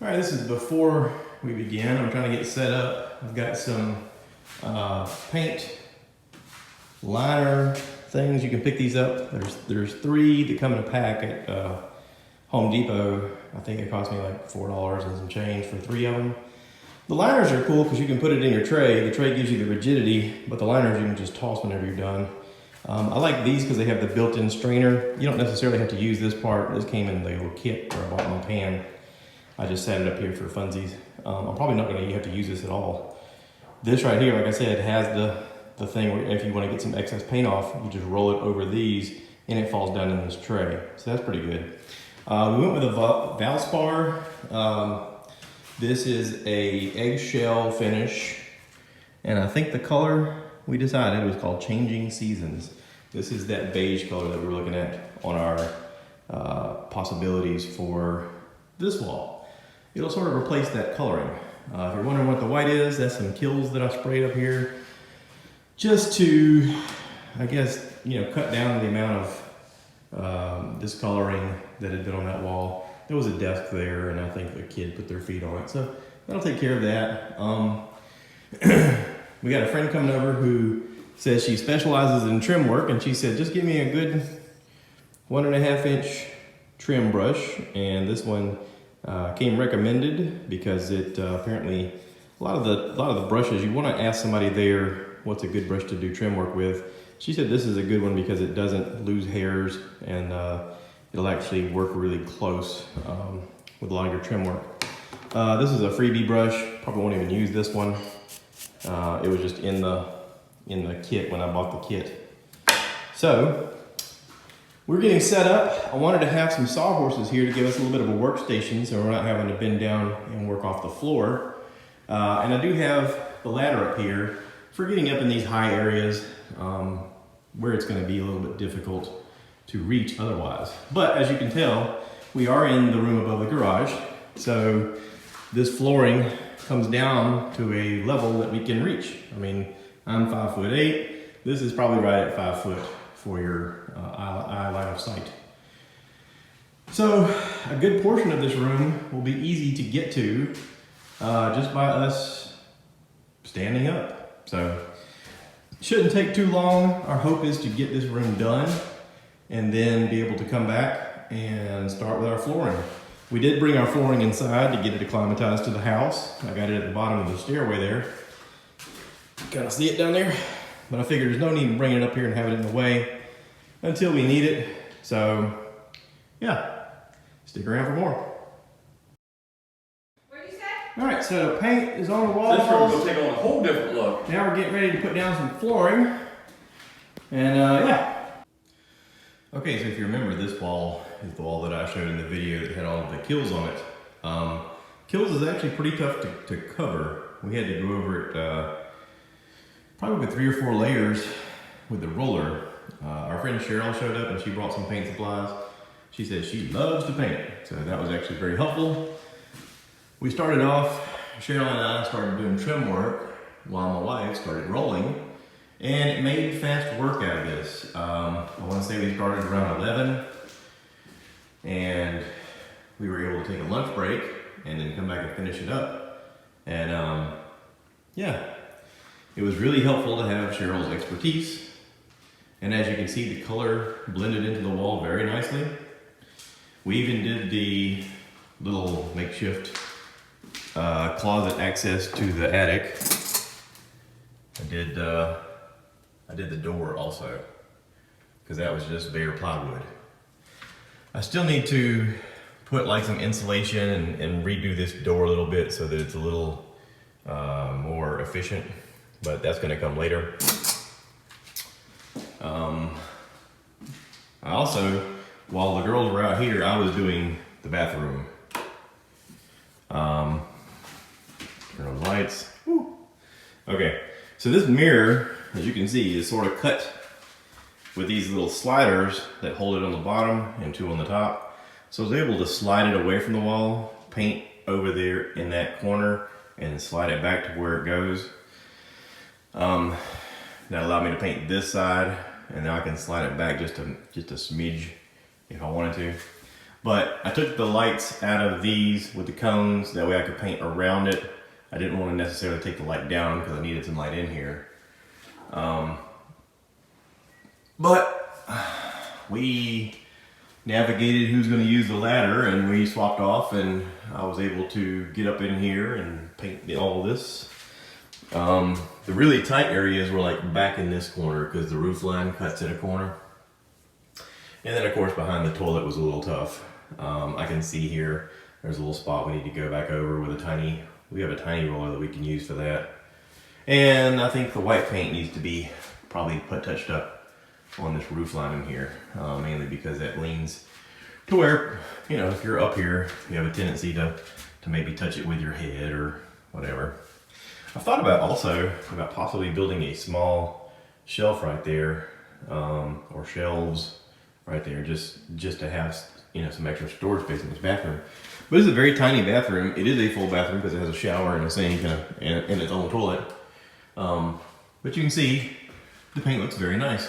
All right, this is before we begin. I'm trying to get set up. I've got some paint liner things. You can pick these up. There's 3 that come in a pack at Home Depot. I think it cost me like $4 and some change for 3 of them. The liners are cool because you can put it in your tray. The tray gives you the rigidity, but the liners you can just toss whenever you're done. I like these because they have the built-in strainer. You don't necessarily have to use this part. This came in the little kit where I bought my pan. I just set it up here for funsies. I'm probably not going to have to use this at all. This right here, like I said, has the thing where if you want to get some excess paint off, you just roll it over these and it falls down in this tray. So that's pretty good. We went with a Valspar. This is a eggshell finish. And I think the color we decided was called Changing Seasons. This is that beige color that we were looking at on our possibilities for this wall. It'll sort of replace that coloring. If you're wondering what the white is, that's some Kills that I sprayed up here just to, I guess, cut down the amount of discoloring that had been on that wall. There was a desk there, and I think the kid put their feet on it, so that'll take care of that. We got a friend coming over who says she specializes in trim work, and she said, just give me a good 1.5 inch trim brush, and this one came recommended because it apparently a lot of the brushes, you want to ask somebody there what's a good brush to do trim work with. She said this is a good one because it doesn't lose hairs, and it'll actually work really close with a lot of your trim work. This is a freebie brush. Probably won't even use this one. It was just in the kit when I bought the kit. So we're getting set up. I wanted to have some sawhorses here to give us a little bit of a workstation so we're not having to bend down and work off the floor. And I do have the ladder up here for getting up in these high areas where it's going to be a little bit difficult to reach otherwise. But as you can tell, we are in the room above the garage. So this flooring comes down to a level that we can reach. I mean, I'm 5'8". This is probably right at 5 foot for your eye line of sight. So a good portion of this room will be easy to get to just by us standing up. So it shouldn't take too long. Our hope is to get this room done and then be able to come back and start with our flooring. We did bring our flooring inside to get it acclimatized to the house. I got it at the bottom of the stairway there. Kind of see it down there? But I figured there's no need in bringing it up here and having it in the way until we need it. So, yeah, stick around for more. What did you say? All right, so paint is on the walls. This room's gonna take on a whole different look. Now we're getting ready to put down some flooring. And yeah. Okay, so if you remember, this wall is the wall that I showed in the video that had all of the Kills on it. Kills is actually pretty tough to cover. We had to go over it probably with 3 or 4 layers with the roller. Our friend Cheryl showed up and she brought some paint supplies. She said she loves to paint, so that was actually very helpful. We started off, Cheryl and I started doing trim work while my wife started rolling, and it made fast work out of this. I want to say we started around 11, and we were able to take a lunch break and then come back and finish it up. And yeah. It was really helpful to have Cheryl's expertise. And as you can see, the color blended into the wall very nicely. We even did the little makeshift closet access to the attic. I did the door also, because that was just bare plywood. I still need to put like some insulation and redo this door a little bit so that it's a little more efficient. But that's going to come later. I also, while the girls were out here, I was doing the bathroom. Turn on the lights. Woo. Okay, so this mirror, as you can see, is sort of cut with these little sliders that hold it on the bottom and 2 on the top. So I was able to slide it away from the wall, paint over there in that corner, and slide it back to where it goes. That allowed me to paint this side, and now I can slide it back just a smidge if I wanted to. But I took the lights out of these with the cones, that way I could paint around it. I didn't want to necessarily take the light down because I needed some light in here. But we navigated who's going to use the ladder, and we swapped off, and I was able to get up in here and paint all this. The really tight areas were like back in this corner because the roof line cuts at a corner. And then of course behind the toilet was a little tough. I can see here, there's a little spot we need to go back over with we have a tiny roller that we can use for that. And I think the white paint needs to be probably touched up on this roof line in here, mainly because that leans to where, you know, if you're up here, you have a tendency to maybe touch it with your head or whatever. I've thought about possibly building a small shelf right there, or shelves right there, just to have, you know, some extra storage space in this bathroom. But it's a very tiny bathroom. It is a full bathroom because it has a shower and a sink and its own toilet. But you can see the paint looks very nice.